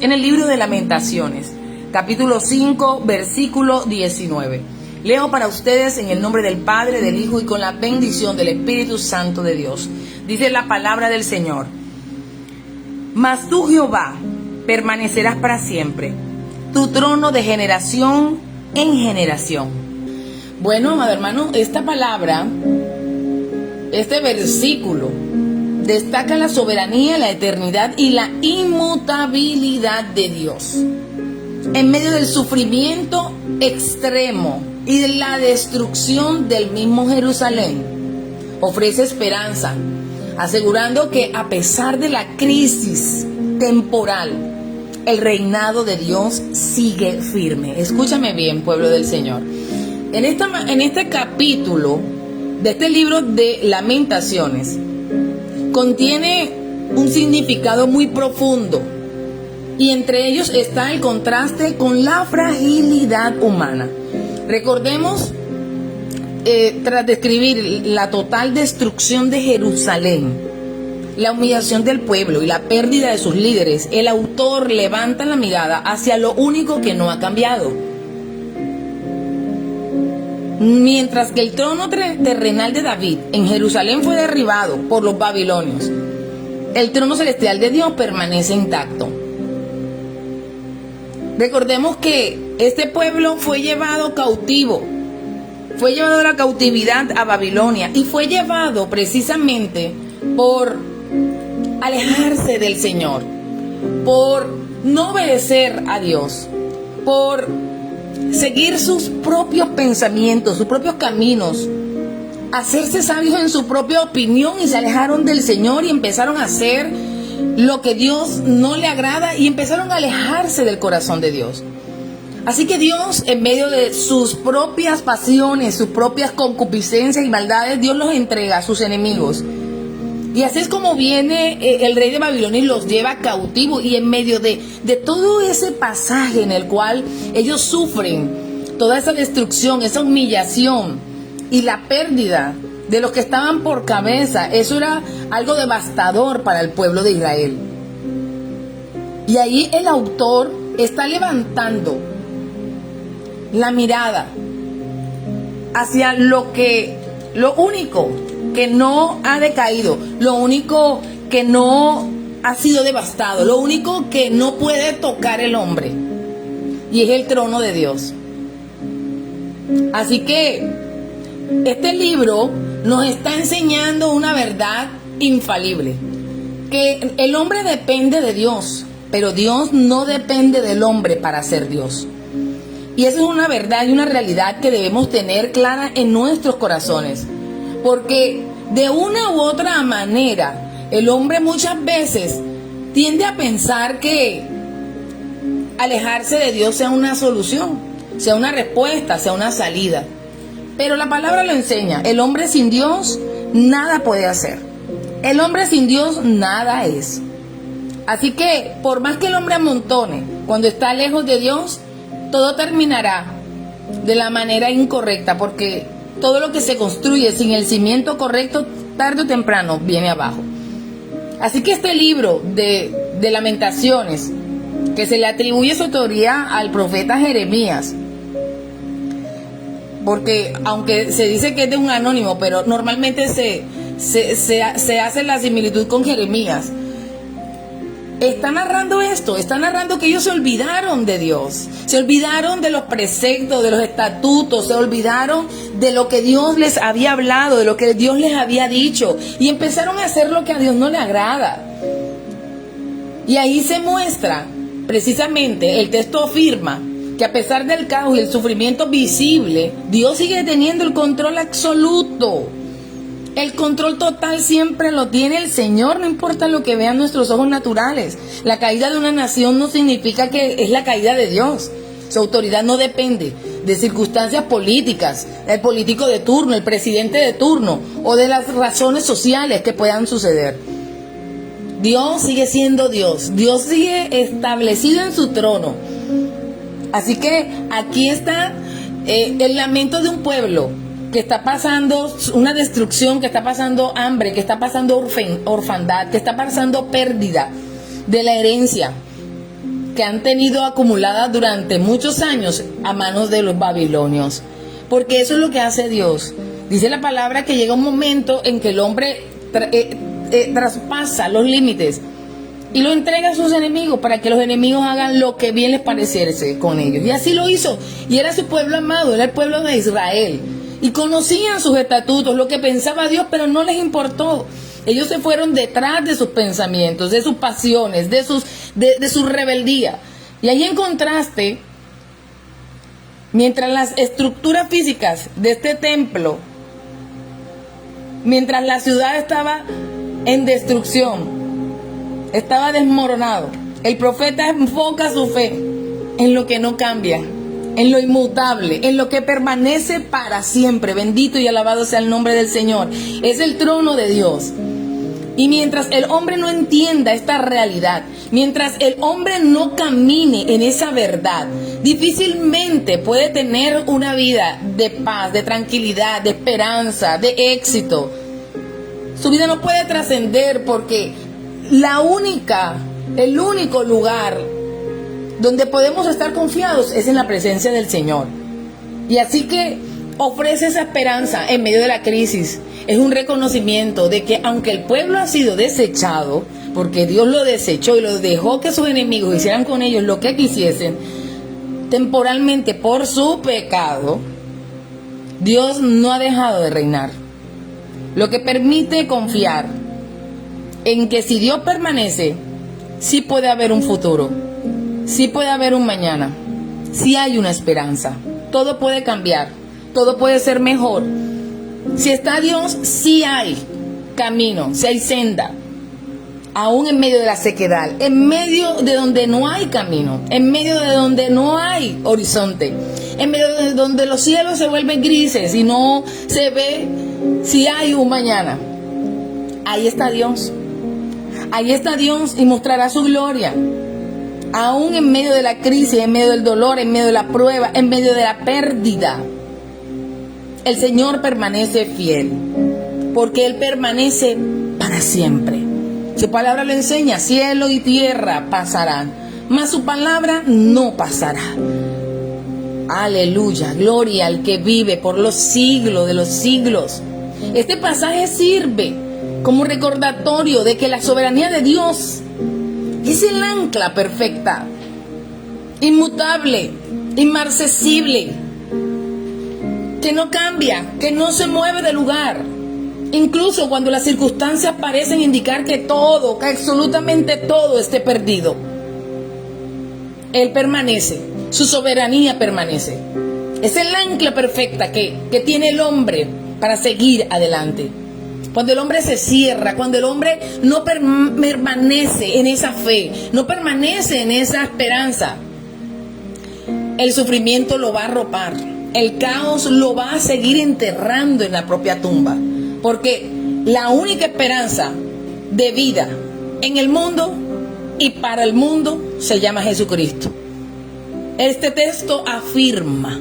En el libro de Lamentaciones, capítulo 5, versículo 19. Leo para ustedes en el nombre del Padre, del Hijo y con la bendición del Espíritu Santo de Dios. Dice la palabra del Señor: Mas tú, Jehová, permanecerás para siempre, tu trono de generación en generación. Bueno, amado hermano, esta palabra, este versículo, destaca la soberanía, la eternidad y la inmutabilidad de Dios. En medio del sufrimiento extremo y de la destrucción del mismo Jerusalén, ofrece esperanza, asegurando que a pesar de la crisis temporal, el reinado de Dios sigue firme. Escúchame bien, pueblo del Señor. En este capítulo de este libro de Lamentaciones, contiene un significado muy profundo, y entre ellos está el contraste con la fragilidad humana. Recordemos, tras describir la total destrucción de Jerusalén, la humillación del pueblo y la pérdida de sus líderes, el autor levanta la mirada hacia lo único que no ha cambiado. Mientras que el trono terrenal de David en Jerusalén fue derribado por los babilonios, el trono celestial de Dios permanece intacto. Recordemos que este pueblo fue llevado cautivo, fue llevado a la cautividad a Babilonia, y fue llevado precisamente por alejarse del Señor, por no obedecer a Dios, por seguir sus propios pensamientos, sus propios caminos, hacerse sabios en su propia opinión, y se alejaron del Señor y empezaron a hacer lo que Dios no le agrada, y empezaron a alejarse del corazón de Dios. Así que Dios, en medio de sus propias pasiones, sus propias concupiscencias y maldades, Dios los entrega a sus enemigos. Y así es como viene el rey de Babilonia y los lleva cautivos. Y en medio de todo ese pasaje en el cual ellos sufren toda esa destrucción, esa humillación y la pérdida de los que estaban por cabeza, eso era algo devastador para el pueblo de Israel. Y ahí el autor está levantando la mirada hacia lo único que no ha decaído, lo único que no ha sido devastado, lo único que no puede tocar el hombre, y es el trono de Dios. Así que este libro nos está enseñando una verdad infalible, que el hombre depende de Dios, pero Dios no depende del hombre para ser Dios. Y esa es una verdad y una realidad que debemos tener clara en nuestros corazones. Porque de una u otra manera, el hombre muchas veces tiende a pensar que alejarse de Dios sea una solución, sea una respuesta, sea una salida. Pero la palabra lo enseña: el hombre sin Dios nada puede hacer. El hombre sin Dios nada es. Así que, por más que el hombre amontone, cuando está lejos de Dios, todo terminará de la manera incorrecta, porque todo lo que se construye sin el cimiento correcto, tarde o temprano viene abajo. Así que este libro de Lamentaciones, que se le atribuye su autoría al profeta Jeremías, porque aunque se dice que es de un anónimo, pero normalmente se hace la similitud con Jeremías, está narrando esto, está narrando que ellos se olvidaron de Dios, se olvidaron de los preceptos, de los estatutos, se olvidaron de lo que Dios les había hablado, de lo que Dios les había dicho, y empezaron a hacer lo que a Dios no le agrada. Y ahí se muestra, precisamente, el texto afirma que a pesar del caos y el sufrimiento visible, Dios sigue teniendo el control absoluto. El control total siempre lo tiene el Señor, no importa lo que vean nuestros ojos naturales. La caída de una nación no significa que es la caída de Dios. Su autoridad no depende de circunstancias políticas, del político de turno, el presidente de turno, o de las razones sociales que puedan suceder. Dios sigue siendo Dios. Dios sigue establecido en su trono. Así que aquí está el lamento de un pueblo que está pasando una destrucción, que está pasando hambre, que está pasando orfandad, que está pasando pérdida de la herencia, que han tenido acumuladas durante muchos años a manos de los babilonios. Porque eso es lo que hace Dios. Dice la palabra que llega un momento en que el hombre traspasa los límites y lo entrega a sus enemigos para que los enemigos hagan lo que bien les pareciese con ellos. Y así lo hizo. Y era su pueblo amado, era el pueblo de Israel. Y conocían sus estatutos, lo que pensaba Dios, pero no les importó. Ellos se fueron detrás de sus pensamientos, de sus pasiones, de su rebeldía. Y ahí en contraste, mientras las estructuras físicas de este templo, mientras la ciudad estaba en destrucción, estaba desmoronado, el profeta enfoca su fe en lo que no cambia, en lo inmutable, en lo que permanece para siempre. Bendito y alabado sea el nombre del Señor. Es el trono de Dios. Y mientras el hombre no entienda esta realidad, mientras el hombre no camine en esa verdad, difícilmente puede tener una vida de paz, de tranquilidad, de esperanza, de éxito. Su vida no puede trascender porque el único lugar donde podemos estar confiados es en la presencia del Señor. Y así que ofrece esa esperanza en medio de la crisis. Es un reconocimiento de que aunque el pueblo ha sido desechado, porque Dios lo desechó y lo dejó que sus enemigos hicieran con ellos lo que quisiesen, temporalmente por su pecado, Dios no ha dejado de reinar. Lo que permite confiar en que si Dios permanece, sí puede haber un futuro, sí puede haber un mañana, sí hay una esperanza. Todo puede cambiar, todo puede ser mejor. Si está Dios, sí hay camino, sí hay senda. Aún en medio de la sequedad, en medio de donde no hay camino, en medio de donde no hay horizonte, en medio de donde los cielos se vuelven grises y no se ve si hay un mañana. Ahí está Dios. Ahí está Dios y mostrará su gloria. Aún en medio de la crisis, en medio del dolor, en medio de la prueba, en medio de la pérdida, el Señor permanece fiel, porque Él permanece para siempre. Su palabra lo enseña: cielo y tierra pasarán, mas su palabra no pasará. Aleluya, gloria al que vive por los siglos de los siglos. Este pasaje sirve como recordatorio de que la soberanía de Dios es el ancla perfecta, inmutable, inmarcesible, que no cambia, que no se mueve de lugar. Incluso cuando las circunstancias parecen indicar que todo, que absolutamente todo esté perdido, Él permanece, su soberanía permanece. Es el ancla perfecta que tiene el hombre para seguir adelante. Cuando el hombre se cierra, cuando el hombre no permanece en esa fe, no permanece en esa esperanza, el sufrimiento lo va a arropar, el caos lo va a seguir enterrando en la propia tumba. Porque la única esperanza de vida en el mundo y para el mundo se llama Jesucristo. Este texto afirma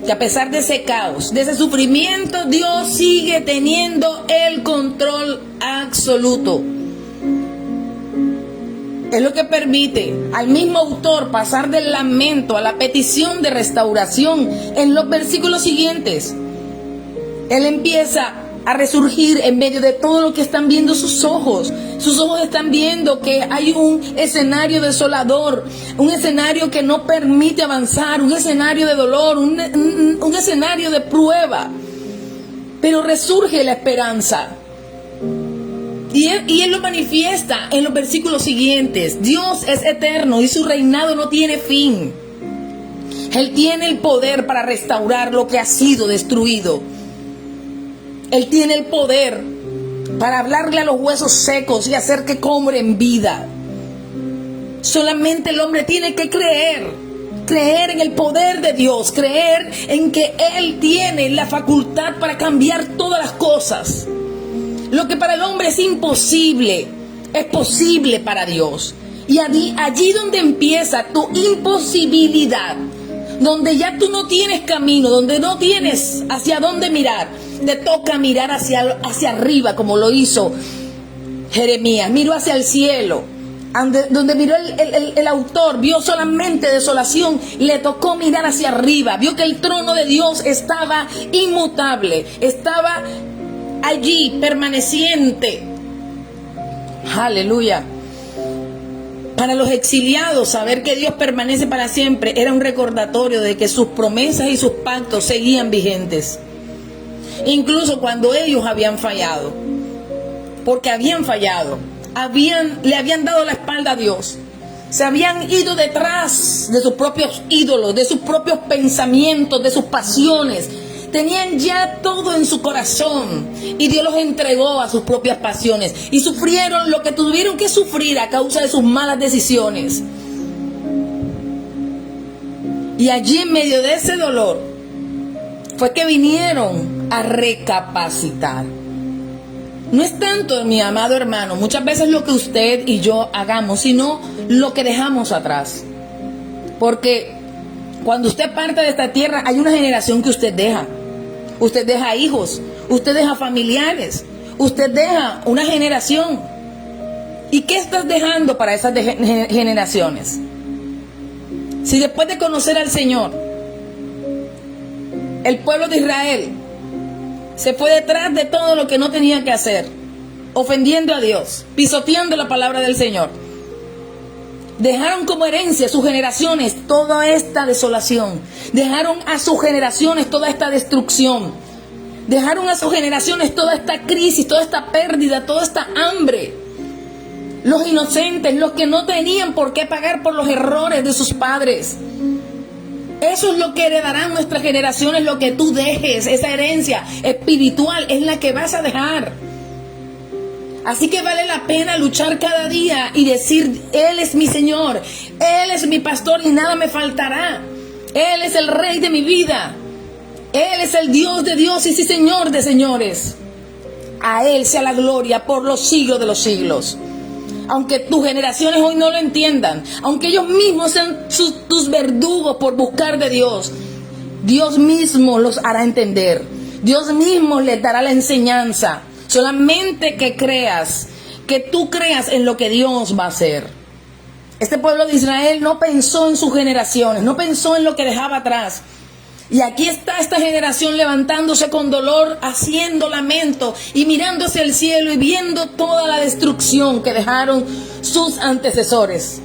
que a pesar de ese caos, de ese sufrimiento, Dios sigue teniendo el control absoluto. Es lo que permite al mismo autor pasar del lamento a la petición de restauración en los versículos siguientes. Él empieza a resurgir en medio de todo lo que están viendo sus ojos. Sus ojos están viendo que hay un escenario desolador, un escenario que no permite avanzar, un escenario de dolor, un escenario de prueba. Pero resurge la esperanza. Y él lo manifiesta en los versículos siguientes. Dios es eterno y su reinado no tiene fin. Él tiene el poder para restaurar lo que ha sido destruido. Él tiene el poder para hablarle a los huesos secos y hacer que cobren vida. Solamente el hombre tiene que creer en el poder de Dios, creer en que Él tiene la facultad para cambiar todas las cosas. Lo que para el hombre es imposible, es posible para Dios. Y allí donde empieza tu imposibilidad, donde ya tú no tienes camino, donde no tienes hacia dónde mirar, te toca mirar hacia arriba como lo hizo Jeremías. Miró hacia el cielo donde miró el autor, vio solamente desolación, le tocó mirar hacia arriba, vio que el trono de Dios estaba inmutable, estaba allí, permaneciente. Aleluya. Para los exiliados, saber que Dios permanece para siempre era un recordatorio de que sus promesas y sus pactos seguían vigentes. Incluso cuando ellos habían fallado. Porque habían fallado. Le habían dado la espalda a Dios. Se habían ido detrás de sus propios ídolos, de sus propios pensamientos, de sus pasiones. Tenían ya todo en su corazón y Dios los entregó a sus propias pasiones y sufrieron lo que tuvieron que sufrir a causa de sus malas decisiones. Y allí en medio de ese dolor fue que vinieron a recapacitar. No es tanto, mi amado hermano, muchas veces lo que usted y yo hagamos, sino lo que dejamos atrás. Porque cuando usted parte de esta tierra hay una generación que usted deja. Usted deja hijos, usted deja familiares, usted deja una generación. ¿Y qué estás dejando para esas generaciones? Si después de conocer al Señor, el pueblo de Israel se fue detrás de todo lo que no tenía que hacer, ofendiendo a Dios, pisoteando la palabra del Señor, dejaron como herencia a sus generaciones toda esta desolación. Dejaron a sus generaciones toda esta destrucción. Dejaron a sus generaciones toda esta crisis, toda esta pérdida, toda esta hambre. Los inocentes, los que no tenían por qué pagar por los errores de sus padres. Eso es lo que heredarán nuestras generaciones, lo que tú dejes. Esa herencia espiritual es la que vas a dejar. Así que vale la pena luchar cada día y decir: Él es mi Señor, Él es mi pastor y nada me faltará. Él es el Rey de mi vida. Él es el Dios de Dios y sí, Señor de señores. A Él sea la gloria por los siglos de los siglos. Aunque tus generaciones hoy no lo entiendan, aunque ellos mismos sean tus verdugos por buscar de Dios, Dios mismo los hará entender. Dios mismo les dará la enseñanza. Solamente que tú creas en lo que Dios va a hacer. Este pueblo de Israel no pensó en sus generaciones, no pensó en lo que dejaba atrás. Y aquí está esta generación levantándose con dolor, haciendo lamento y mirando hacia el cielo y viendo toda la destrucción que dejaron sus antecesores.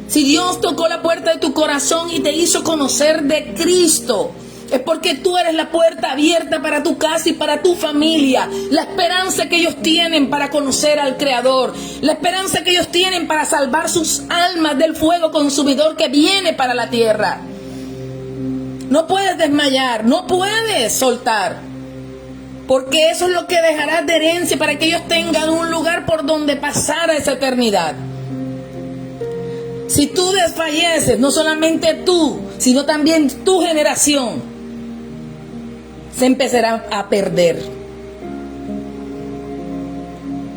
Si Dios tocó la puerta de tu corazón y te hizo conocer de Cristo, es porque tú eres la puerta abierta para tu casa y para tu familia. La esperanza que ellos tienen para conocer al Creador. La esperanza que ellos tienen para salvar sus almas del fuego consumidor que viene para la tierra. No puedes desmayar, no puedes soltar. Porque eso es lo que dejarás de herencia para que ellos tengan un lugar por donde pasar a esa eternidad. Si tú desfalleces, no solamente tú, sino también tu generación se empezará a perder.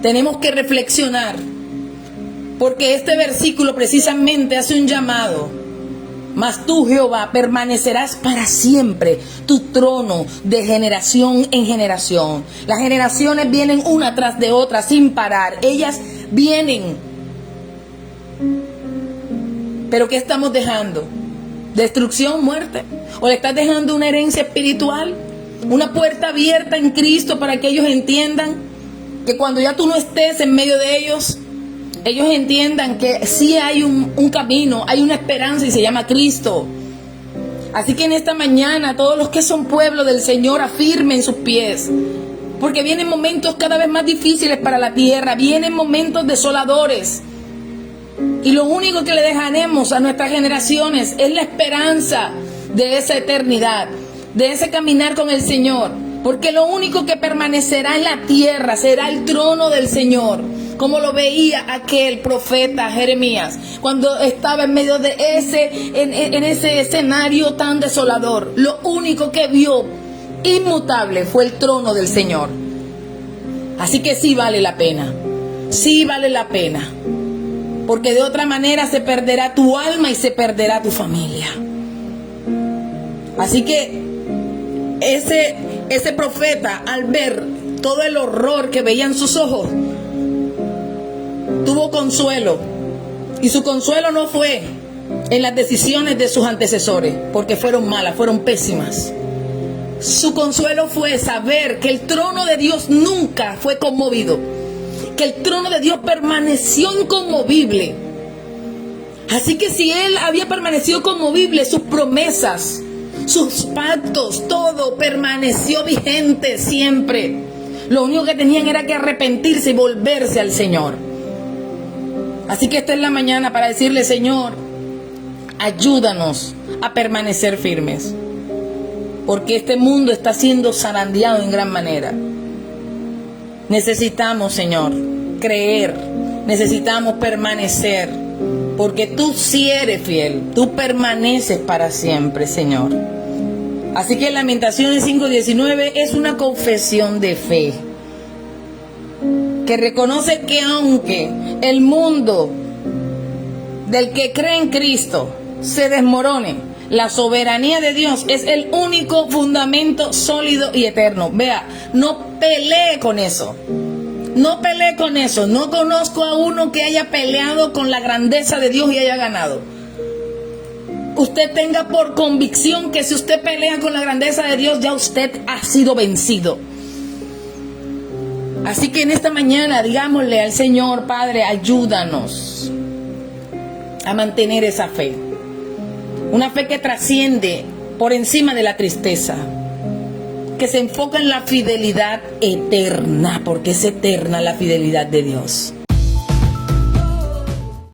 Tenemos que reflexionar, porque este versículo precisamente hace un llamado. Mas tú, Jehová, permanecerás para siempre, tu trono de generación en generación. Las generaciones vienen una tras de otra sin parar. Ellas vienen. ¿Pero qué estamos dejando? ¿Destrucción, muerte? ¿O le estás dejando una herencia espiritual? Una puerta abierta en Cristo para que ellos entiendan que cuando ya tú no estés en medio de ellos, ellos entiendan que sí hay un camino, hay una esperanza y se llama Cristo. Así que en esta mañana, todos los que son pueblo del Señor, afirmen sus pies. Porque vienen momentos cada vez más difíciles para la tierra, vienen momentos desoladores. Y lo único que le dejaremos a nuestras generaciones es la esperanza de esa eternidad, de ese caminar con el Señor. Porque lo único que permanecerá en la tierra será el trono del Señor. Como lo veía aquel profeta Jeremías cuando estaba en medio de ese escenario tan desolador. Lo único que vio inmutable fue el trono del Señor. Así que sí vale la pena. Sí vale la pena. Porque de otra manera se perderá tu alma y se perderá tu familia. Así que ese profeta, al ver todo el horror que veía en sus ojos, tuvo consuelo. Y su consuelo no fue en las decisiones de sus antecesores, porque fueron malas, fueron pésimas. Su consuelo fue saber que el trono de Dios nunca fue conmovido, que el trono de Dios permaneció inconmovible. Así que si él había permanecido conmovible, sus promesas, sus pactos, todo permaneció vigente siempre. Lo único que tenían era que arrepentirse y volverse al Señor. Así que esta es la mañana para decirle: Señor, ayúdanos a permanecer firmes, porque este mundo está siendo zarandeado en gran manera. Necesitamos, Señor, creer, necesitamos permanecer, porque tú sí eres fiel, tú permaneces para siempre, Señor. Así que Lamentaciones 5:19 es una confesión de fe, que reconoce que aunque el mundo del que cree en Cristo se desmorone, la soberanía de Dios es el único fundamento sólido y eterno. Vea, no pelee con eso. No pelee con eso. No conozco a uno que haya peleado con la grandeza de Dios y haya ganado. Usted tenga por convicción que si usted pelea con la grandeza de Dios, ya usted ha sido vencido. Así que en esta mañana digámosle al Señor: Padre, ayúdanos a mantener esa fe. Una fe que trasciende por encima de la tristeza, que se enfoca en la fidelidad eterna, porque es eterna la fidelidad de Dios.